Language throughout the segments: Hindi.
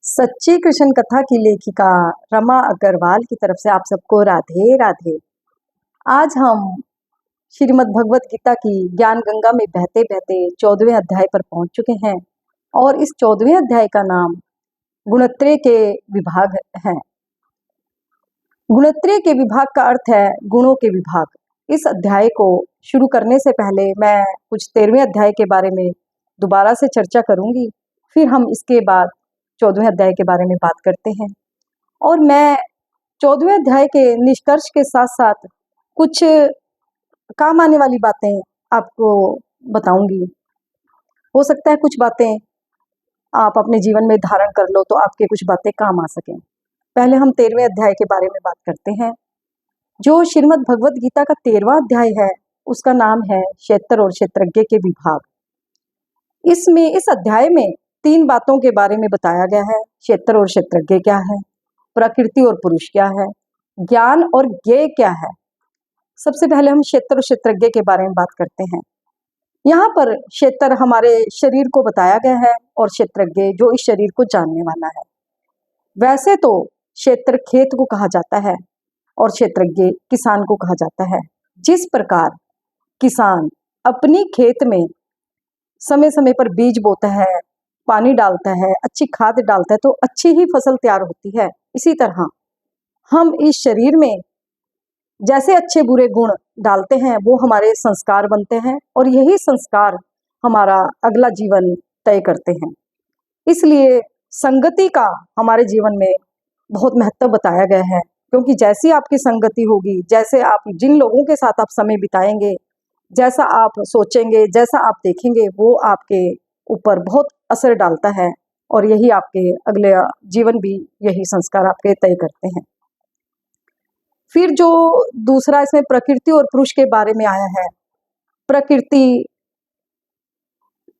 सच्ची कृष्ण कथा की लेखिका रमा अग्रवाल की तरफ से आप सबको राधे राधे। आज हम श्रीमद् भगवत गीता की ज्ञान गंगा में बहते बहते 14वें अध्याय पर पहुंच चुके हैं और इस 14वें अध्याय का नाम गुणत्रय के विभाग है। गुणत्रय के विभाग का अर्थ है गुणों के विभाग। इस अध्याय को शुरू करने से पहले मैं कुछ 13वें अध्याय के बारे में दोबारा से चर्चा करूंगी, फिर हम इसके बाद 14वें अध्याय के बारे में बात करते हैं। और मैं 14वें अध्याय के निष्कर्ष के साथ साथ कुछ काम आने वाली बातें आपको बताऊंगी। हो सकता है कुछ बातें आप अपने जीवन में धारण कर लो तो आपके कुछ बातें काम आ सकें। पहले हम 13वें अध्याय के बारे में बात करते हैं। जो श्रीमद् भगवत गीता का 13वां अध्याय है उसका नाम है क्षेत्र और क्षेत्रज्ञ के विभाग। इसमें इस अध्याय में 3 बातों के बारे में बताया गया है। क्षेत्र और क्षेत्रज्ञ क्या है, प्रकृति और पुरुष क्या है, ज्ञान और ज्ञेय क्या है। सबसे पहले हम क्षेत्र और क्षेत्रज्ञ के बारे में बात करते हैं। यहाँ पर क्षेत्र हमारे शरीर को बताया गया है और क्षेत्रज्ञ जो इस शरीर को जानने वाला है। वैसे तो क्षेत्र खेत को कहा जाता है और क्षेत्रज्ञ किसान को कहा जाता है। जिस प्रकार किसान अपनी खेत में समय समय पर बीज बोता है, पानी डालता है, अच्छी खाद डालता है तो अच्छी ही फसल तैयार होती है। इसी तरह हम इस शरीर में जैसे अच्छे बुरे गुण डालते हैं वो हमारे संस्कार बनते हैं और यही संस्कार हमारा अगला जीवन तय करते हैं। इसलिए संगति का हमारे जीवन में बहुत महत्व बताया गया है, क्योंकि जैसी आपकी संगति होगी, जैसे आप जिन लोगों के साथ आप समय बिताएंगे, जैसा आप सोचेंगे, जैसा आप देखेंगे, वो आपके ऊपर बहुत असर डालता है और यही आपके अगले जीवन भी यही संस्कार आपके तय करते हैं। फिर जो दूसरा इसमें प्रकृति और पुरुष के बारे में आया है। प्रकृति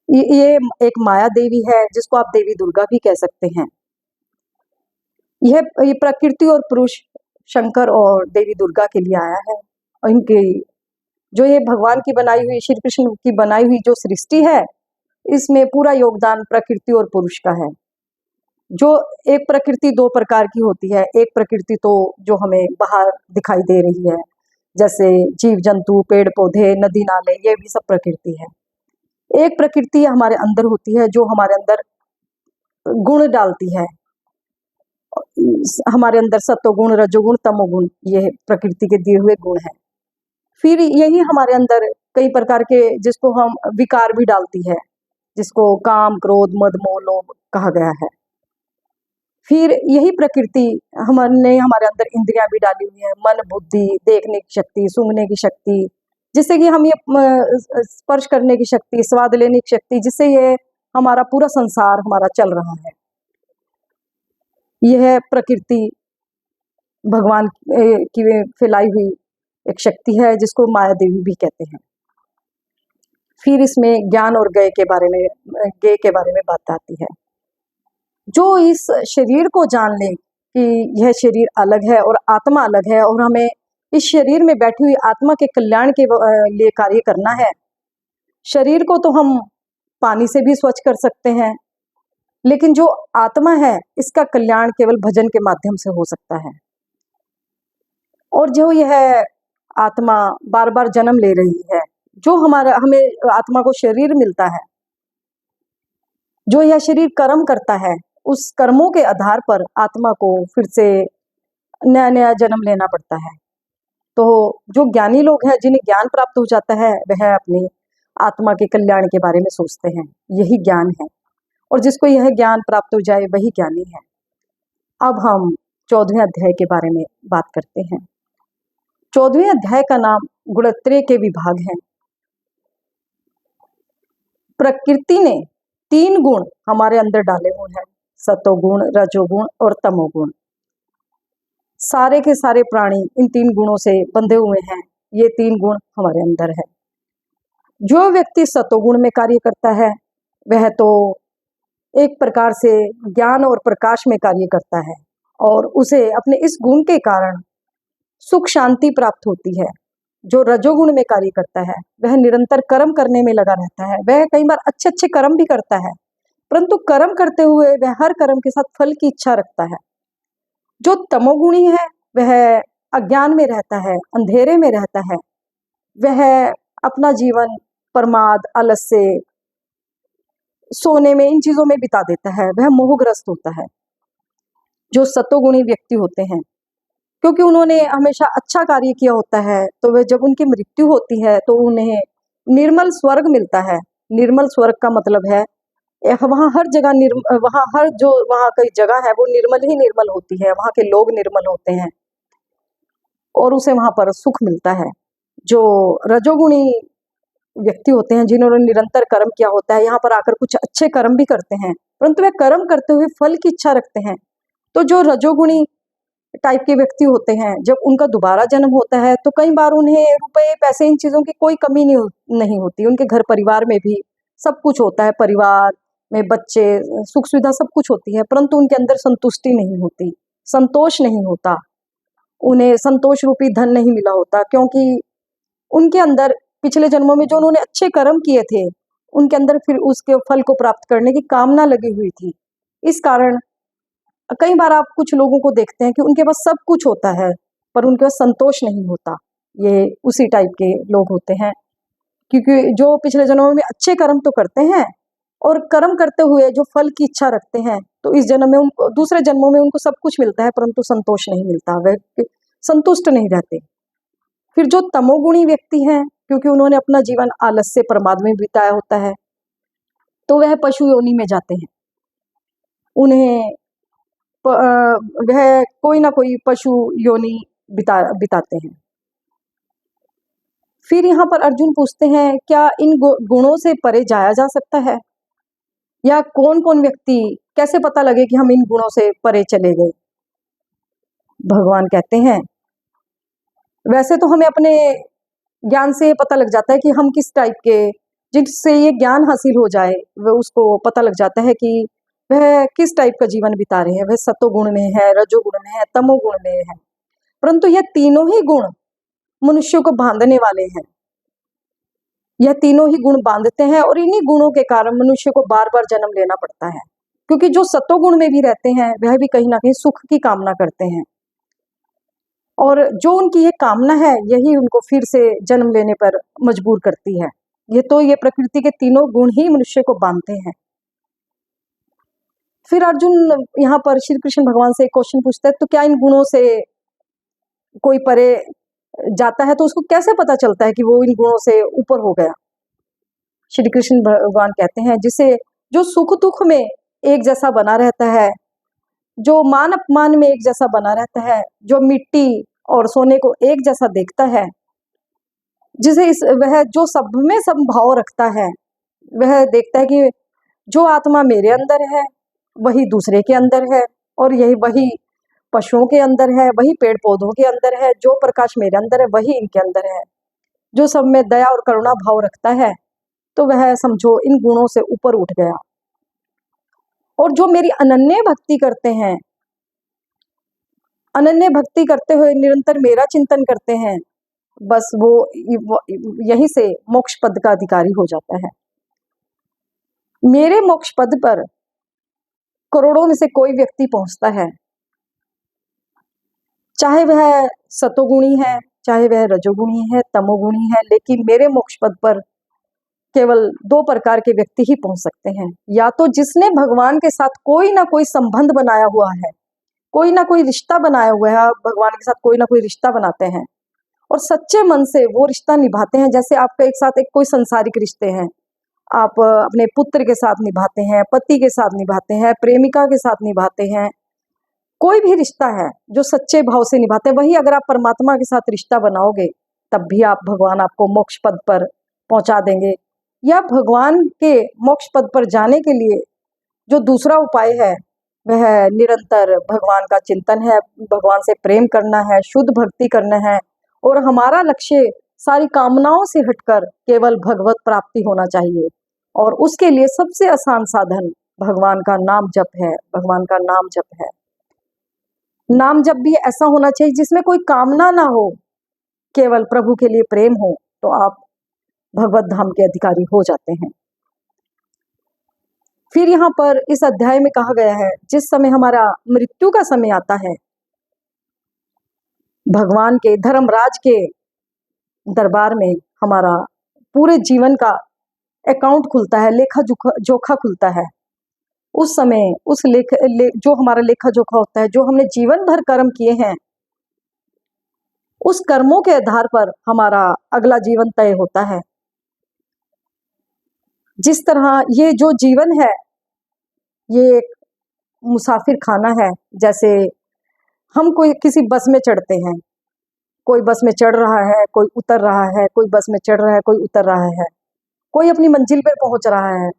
ये एक माया देवी है जिसको आप देवी दुर्गा भी कह सकते हैं। ये प्रकृति और पुरुष शंकर और देवी दुर्गा के लिए आया है। और इनके जो ये भगवान की बनाई हुई, श्री कृष्ण की बनाई हुई जो सृष्टि है, इसमें पूरा योगदान प्रकृति और पुरुष का है। जो एक प्रकृति 2 प्रकार की होती है। एक प्रकृति तो जो हमें बाहर दिखाई दे रही है, जैसे जीव जंतु, पेड़ पौधे, नदी नाले, ये भी सब प्रकृति है। एक प्रकृति हमारे अंदर होती है जो हमारे अंदर गुण डालती है। हमारे अंदर सत्वगुण, रजोगुण, तमोगुण, ये प्रकृति के दिए हुए गुण हैं। फिर यही हमारे अंदर कई प्रकार के जिसको हम विकार भी डालती है, जिसको काम, क्रोध, मद, मोह, लोभ कहा गया है। फिर यही प्रकृति हमने हमारे अंदर इंद्रियां भी डाली हुई है, मन, बुद्धि, देखने की शक्ति, सूंघने की शक्ति, जिससे कि हम ये स्पर्श करने की शक्ति, स्वाद लेने की शक्ति, जिससे ये हमारा पूरा संसार हमारा चल रहा है। यह प्रकृति भगवान की फैलाई हुई एक शक्ति है जिसको माया देवी भी कहते हैं। फिर इसमें ज्ञान और ज्ञेय के बारे में बात आती है। जो इस शरीर को जान ले कि यह शरीर अलग है और आत्मा अलग है और हमें इस शरीर में बैठी हुई आत्मा के कल्याण के लिए कार्य करना है। शरीर को तो हम पानी से भी स्वच्छ कर सकते हैं, लेकिन जो आत्मा है इसका कल्याण केवल भजन के माध्यम से हो सकता है। और जो यह आत्मा बार बार जन्म ले रही है, जो हमें आत्मा को शरीर मिलता है, जो यह शरीर कर्म करता है, उस कर्मों के आधार पर आत्मा को फिर से नया नया जन्म लेना पड़ता है। तो जो ज्ञानी लोग हैं, जिन्हें ज्ञान प्राप्त हो जाता है, वह अपनी आत्मा के कल्याण के बारे में सोचते हैं। यही ज्ञान है और जिसको यह ज्ञान प्राप्त हो जाए वही ज्ञानी है। अब हम 14वें अध्याय के बारे में बात करते हैं। 14वें अध्याय का नाम गुणत्रय के विभाग है। प्रकृति ने 3 गुण हमारे अंदर डाले हुए हैं, सतोगुण, रजोगुण और तमोगुण। सारे के सारे प्राणी इन 3 गुणों से बंधे हुए हैं। ये 3 गुण हमारे अंदर है। जो व्यक्ति सतोगुण में कार्य करता है वह तो एक प्रकार से ज्ञान और प्रकाश में कार्य करता है और उसे अपने इस गुण के कारण सुख शांति प्राप्त होती है। जो रजोगुण में कार्य करता है वह निरंतर कर्म करने में लगा रहता है। वह कई बार अच्छे अच्छे कर्म भी करता है, परंतु कर्म करते हुए वह हर कर्म के साथ फल की इच्छा रखता है। जो तमोगुणी है वह अज्ञान में रहता है, अंधेरे में रहता है, वह अपना जीवन प्रमाद, आलस्य, सोने में, इन चीजों में बिता देता है, वह मोहग्रस्त होता है। जो सतोगुणी व्यक्ति होते हैं, क्योंकि उन्होंने हमेशा अच्छा कार्य किया होता है, तो वह जब उनकी मृत्यु होती है तो उन्हें निर्मल स्वर्ग मिलता है। निर्मल स्वर्ग का मतलब है वहाँ हर जगह वहाँ हर जो वहाँ की जगह है वो निर्मल ही निर्मल होती है, वहाँ के लोग निर्मल होते हैं और उसे वहाँ पर सुख मिलता है। जो रजोगुणी व्यक्ति होते हैं, जिन्होंने निरंतर कर्म किया होता है, यहाँ पर आकर कुछ अच्छे कर्म भी करते हैं, परंतु वे कर्म करते हुए फल की इच्छा रखते हैं। तो जो रजोगुणी टाइप के व्यक्ति होते हैं, जब उनका दोबारा जन्म होता है तो कई बार उन्हें रुपए, पैसे, इन चीजों की कोई कमी नहीं होती। उनके घर परिवार में भी सब कुछ होता है, परिवार में बच्चे, सुख सुविधा सब कुछ होती है, परंतु उनके अंदर संतुष्टि नहीं होती, संतोष नहीं होता, उन्हें संतोष रूपी धन नहीं मिला होता, क्योंकि उनके अंदर पिछले जन्मों में जो उन्होंने अच्छे कर्म किए थे, उनके अंदर फिर उसके फल को प्राप्त करने की कामना लगी हुई थी। इस कारण कई बार आप कुछ लोगों को देखते हैं कि उनके पास सब कुछ होता है पर उनके पास संतोष नहीं होता। ये उसी टाइप के लोग होते हैं, क्योंकि जो पिछले जन्मों में अच्छे कर्म तो करते हैं और कर्म करते हुए जो फल की इच्छा रखते हैं, तो इस जन्म में उनको, दूसरे जन्मों में उनको सब कुछ मिलता है परंतु संतोष नहीं मिलता, वे संतुष्ट नहीं रहते। फिर जो तमोगुणी व्यक्ति हैं, क्योंकि उन्होंने अपना जीवन आलस्य, प्रमाद में बिताया होता है, तो वह पशु योनि में जाते हैं। उन्हें वह कोई ना कोई पशु योनि बिताते हैं। फिर यहाँ पर अर्जुन पूछते हैं, क्या इन गुणों से परे जाया जा सकता है, या कौन कौन व्यक्ति, कैसे पता लगे कि हम इन गुणों से परे चले गए। भगवान कहते हैं, वैसे तो हमें अपने ज्ञान से पता लग जाता है कि हम किस टाइप के, जिससे ये ज्ञान हासिल हो जाए वह उसको पता लग जाता है कि वह किस टाइप का जीवन बिता रहे हैं, वह सतोगुण में है, रजोगुण में है, तमोगुण में है। परंतु यह तीनों ही गुण मनुष्य को बांधने वाले हैं, यह तीनों ही गुण बांधते हैं और इन्हीं गुणों के कारण मनुष्य को बार बार जन्म लेना पड़ता है। क्योंकि जो सतोगुण में भी रहते हैं वह भी कहीं ना कहीं सुख की कामना करते हैं, और जो उनकी ये कामना है यही उनको फिर से जन्म लेने पर मजबूर करती है। ये प्रकृति के तीनों गुण ही मनुष्य को बांधते हैं। फिर अर्जुन यहाँ पर श्री कृष्ण भगवान से एक क्वेश्चन पूछता है, तो क्या इन गुणों से कोई परे जाता है तो उसको कैसे पता चलता है कि वो इन गुणों से ऊपर हो गया। श्री कृष्ण भगवान कहते हैं, जिसे जो सुख दुख में एक जैसा बना रहता है, जो मान अपमान में एक जैसा बना रहता है, जो मिट्टी और सोने को एक जैसा देखता है, जिसे वह जो सब में समभाव रखता है, वह देखता है कि जो आत्मा मेरे अंदर है वही दूसरे के अंदर है, और यही वही पशुओं के अंदर है, वही पेड़ पौधों के अंदर है, जो प्रकाश मेरे अंदर है वही इनके अंदर है। जो सब में दया और करुणा भाव रखता है, तो वह समझो इन गुणों से ऊपर उठ गया। और जो मेरी अनन्य भक्ति करते हैं, अनन्य भक्ति करते हुए निरंतर मेरा चिंतन करते हैं, बस वो यहीं से मोक्ष पद का अधिकारी हो जाता है। मेरे मोक्ष पद पर करोड़ों में से कोई व्यक्ति पहुंचता है, चाहे वह सतोगुणी है, चाहे वह रजोगुणी है, तमोगुणी है, लेकिन मेरे मोक्ष पद पर केवल 2 प्रकार के व्यक्ति ही पहुंच सकते हैं। या तो जिसने भगवान के साथ कोई ना कोई संबंध बनाया हुआ है, कोई ना कोई रिश्ता बनाया हुआ है, आप भगवान के साथ कोई ना कोई रिश्ता बनाते हैं और सच्चे मन से वो रिश्ता निभाते हैं। जैसे आपका एक साथ एक कोई संसारिक रिश्ते हैं, आप अपने पुत्र के साथ निभाते हैं, पति के साथ निभाते हैं, प्रेमिका के साथ निभाते हैं, कोई भी रिश्ता है जो सच्चे भाव से निभाते हैं, वही अगर आप परमात्मा के साथ रिश्ता बनाओगे तब भी आप, भगवान आपको मोक्ष पद पर पहुंचा देंगे। या भगवान के मोक्ष पद पर जाने के लिए जो दूसरा उपाय है वह निरंतर भगवान का चिंतन है, भगवान से प्रेम करना है, शुद्ध भक्ति करना है, और हमारा लक्ष्य सारी कामनाओं से हटकर केवल भगवत प्राप्ति होना चाहिए। और उसके लिए सबसे आसान साधन भगवान का नाम जप है, भगवान का नाम जप है। नाम जप भी ऐसा होना चाहिए जिसमें कोई कामना ना हो, केवल प्रभु के लिए प्रेम हो, तो आप भगवत धाम के अधिकारी हो जाते हैं। फिर यहाँ पर इस अध्याय में कहा गया है, जिस समय हमारा मृत्यु का समय आता है, भगवान के धर्मराज के दरबार में हमारा पूरे जीवन का अकाउंट खुलता है, लेखा जोखा खुलता है। उस समय उस जो हमारा लेखा जोखा होता है, जो हमने जीवन भर कर्म किए हैं, उस कर्मों के आधार पर हमारा अगला जीवन तय होता है। जिस तरह ये जो जीवन है, ये एक मुसाफिर खाना है। जैसे हम कोई किसी बस में चढ़ते हैं, कोई बस में चढ़ रहा है, कोई उतर रहा है, कोई बस में चढ़ रहा है, कोई उतर रहा है, कोई अपनी मंजिल पर पहुंच रहा है।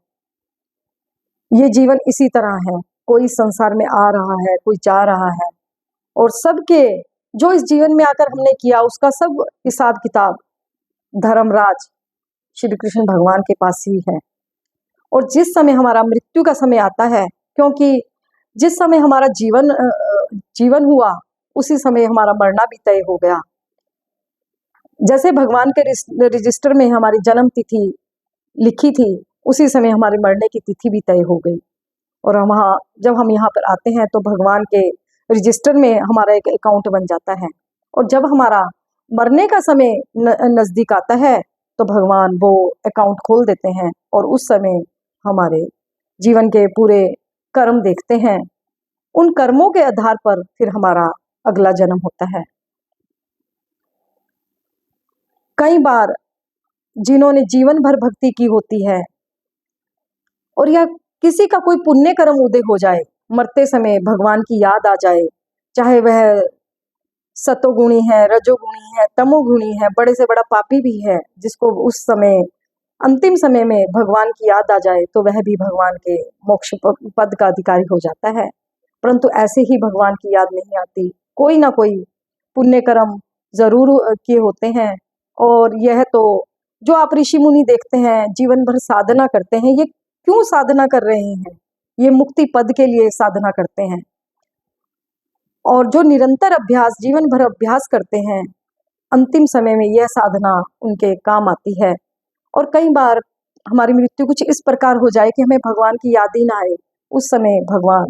ये जीवन इसी तरह है, कोई संसार में आ रहा है, कोई जा रहा है, और सबके जो इस जीवन में आकर हमने किया, उसका सब हिसाब किताब धर्मराज श्री कृष्ण भगवान के पास ही है। और जिस समय हमारा मृत्यु का समय आता है, क्योंकि जिस समय हमारा जीवन हुआ, उसी समय हमारा मरना भी तय हो गया। जैसे भगवान के रजिस्टर में हमारी जन्म तिथि लिखी थी, उसी समय हमारे मरने की तिथि भी तय हो गई। और जब हम यहाँ पर आते हैं, तो भगवान के रजिस्टर में हमारा एक अकाउंट बन जाता है। और जब हमारा मरने का समय नजदीक आता है, तो भगवान वो अकाउंट खोल देते हैं, और उस समय हमारे जीवन के पूरे कर्म देखते हैं। उन कर्मों के आधार पर फिर हमारा अगला जन्म होता है। कई बार जिन्होंने जीवन भर भक्ति की होती है, और या किसी का कोई पुण्य कर्म उदय हो जाए, मरते समय भगवान की याद आ जाए, चाहे वह सतोगुणी है, रजोगुणी है, तमोगुणी है, बड़े से बड़ा पापी भी है, जिसको उस समय अंतिम समय में भगवान की याद आ जाए, तो वह भी भगवान के मोक्ष पद का अधिकारी हो जाता है। परंतु ऐसे ही भगवान की याद नहीं आती, कोई ना कोई पुण्य कर्म जरूर किए होते हैं। और यह तो जो आप ऋषि मुनि देखते हैं, जीवन भर साधना करते हैं, ये क्यों साधना कर रहे हैं? ये मुक्ति पद के लिए साधना करते हैं। और जो निरंतर अभ्यास, जीवन भर अभ्यास करते हैं, अंतिम समय में यह साधना उनके काम आती है। और कई बार हमारी मृत्यु कुछ इस प्रकार हो जाए कि हमें भगवान की याद ही ना आए, उस समय भगवान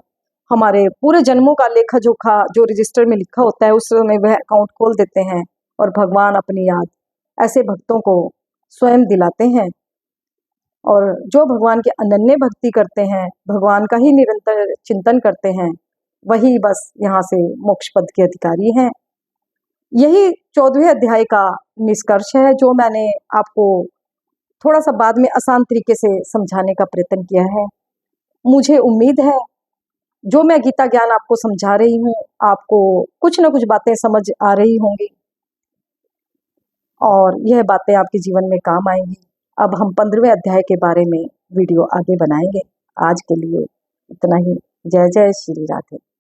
हमारे पूरे जन्मों का लेखा जोखा जो रजिस्टर में लिखा होता है, उस समय वह अकाउंट खोल देते हैं, और भगवान अपनी याद ऐसे भक्तों को स्वयं दिलाते हैं। और जो भगवान के अनन्य भक्ति करते हैं, भगवान का ही निरंतर चिंतन करते हैं, वही बस यहाँ से मोक्ष पद के अधिकारी हैं। यही 14वें अध्याय का निष्कर्ष है, जो मैंने आपको थोड़ा सा बाद में आसान तरीके से समझाने का प्रयत्न किया है। मुझे उम्मीद है जो मैं गीता ज्ञान आपको समझा रही हूँ, आपको कुछ न कुछ बातें समझ आ रही होंगी, और यह बातें आपके जीवन में काम आएंगी। अब हम 15वें अध्याय के बारे में वीडियो आगे बनाएंगे। आज के लिए इतना ही। जय जय श्री राधे।